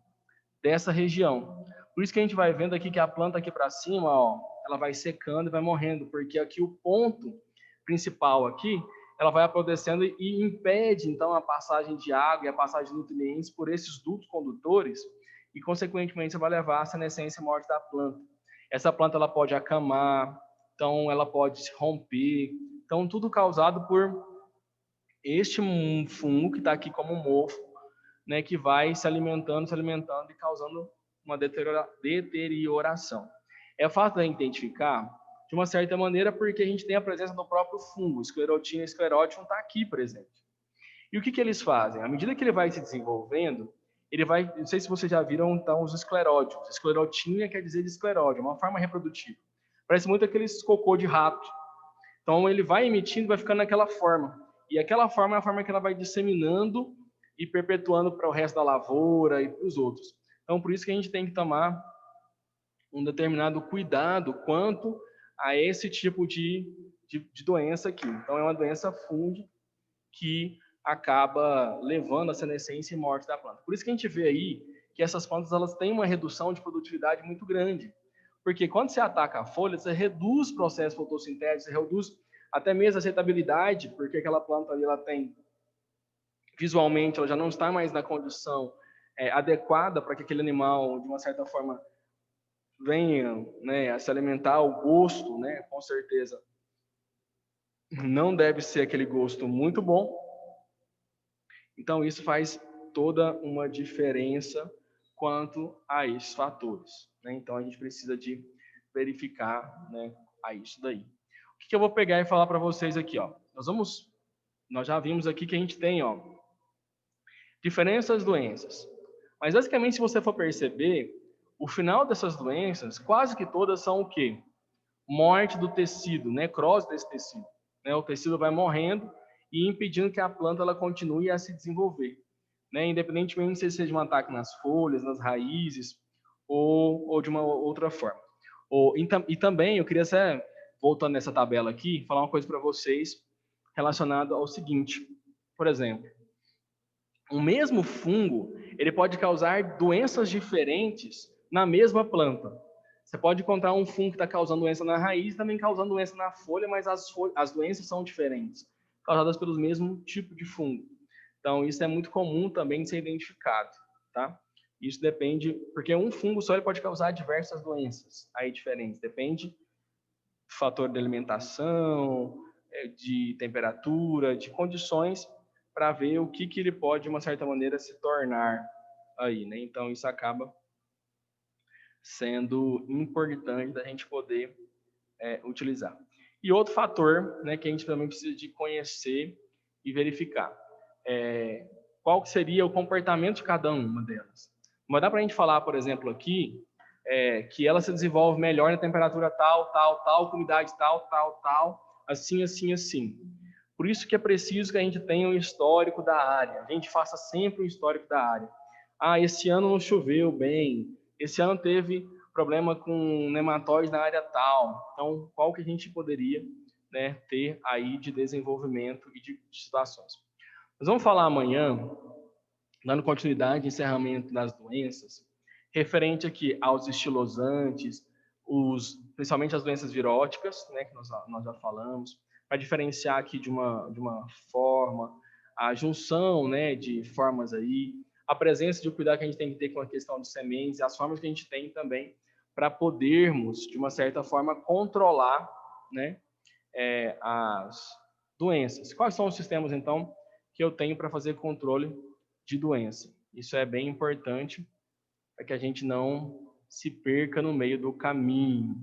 dessa região. Por isso que a gente vai vendo aqui que a planta aqui para cima, ó, ela vai secando e vai morrendo, porque aqui o ponto principal aqui, ela vai apodrecendo e impede, então, a passagem de água e a passagem de nutrientes por esses dutos condutores, e, consequentemente, você vai levar a senescência e morte da planta. Essa planta ela pode acamar, então ela pode se romper. Então, tudo causado por este fungo que está aqui como um mofo, né, que vai se alimentando e causando uma deterioração. É fácil de identificar, de uma certa maneira, porque a gente tem a presença do próprio fungo, Sclerotinia sclerotium está aqui presente. E o que eles fazem? À medida que ele vai se desenvolvendo, ele vai, não sei se vocês já viram, então, os escleródios. Esclerotinia quer dizer de escleródio, uma forma reprodutiva. Parece muito aqueles cocô de rato. Então, ele vai emitindo, vai ficando naquela forma. E aquela forma é a forma que ela vai disseminando e perpetuando para o resto da lavoura e para os outros. Então, por isso que a gente tem que tomar um determinado cuidado quanto a esse tipo de doença aqui. Então, é uma doença fúngica que acaba levando a senescência e morte da planta. Por isso que a gente vê aí que essas plantas elas têm uma redução de produtividade muito grande. Porque quando você ataca a folha, você reduz o processo fotossintético, você reduz até mesmo a aceitabilidade, porque aquela planta ali, ela tem, visualmente, ela já não está mais na condição adequada para que aquele animal, de uma certa forma, venha, né, a se alimentar. O gosto, né, com certeza, não deve ser aquele gosto muito bom. Então, isso faz toda uma diferença quanto a esses fatores, né? Então, a gente precisa de verificar, né, a isso daí. O que eu vou pegar e falar para vocês aqui, ó? Nós já vimos aqui que a gente tem, ó, diferentes doenças. Mas, basicamente, se você for perceber, o final dessas doenças, quase que todas são o quê? Morte do tecido, necrose desse tecido, né? O tecido vai morrendo e impedindo que a planta ela continue a se desenvolver, né? Independentemente se seja um ataque nas folhas, nas raízes ou de uma outra forma. E também eu queria, voltando nessa tabela aqui, falar uma coisa para vocês relacionado ao seguinte. Por exemplo, o mesmo fungo ele pode causar doenças diferentes na mesma planta. Você pode encontrar um fungo que está causando doença na raiz e também causando doença na folha, mas as doenças são diferentes, causadas pelo mesmo tipo de fungo. Então, isso é muito comum também de ser identificado, tá? Isso depende, porque um fungo só ele pode causar diversas doenças aí diferentes, depende do fator de alimentação, de temperatura, de condições, para ver o que ele pode, de uma certa maneira, se tornar aí, né? Então, isso acaba sendo importante da gente poder utilizar. E outro fator, né, que a gente também precisa de conhecer e verificar, qual seria o comportamento de cada uma delas. Mas dá para a gente falar, por exemplo, aqui, que ela se desenvolve melhor na temperatura tal, com umidade tal, assim. Por isso que é preciso que a gente tenha um histórico da área. A gente faça sempre um histórico da área. Ah, esse ano não choveu bem, esse ano teve problema com nematóides na área tal. Então, qual que a gente poderia, né, ter aí de desenvolvimento e de situações. Nós vamos falar amanhã, dando continuidade, encerramento das doenças, referente aqui aos estilosantes, principalmente as doenças viróticas, né, que nós já falamos, para diferenciar aqui de uma forma, a junção, né, de formas aí, a presença de cuidado que a gente tem que ter com a questão de sementes, e as formas que a gente tem também para podermos, de uma certa forma, controlar, né, as doenças. Quais são os sistemas, então, que eu tenho para fazer controle de doença? Isso é bem importante para que a gente não se perca no meio do caminho,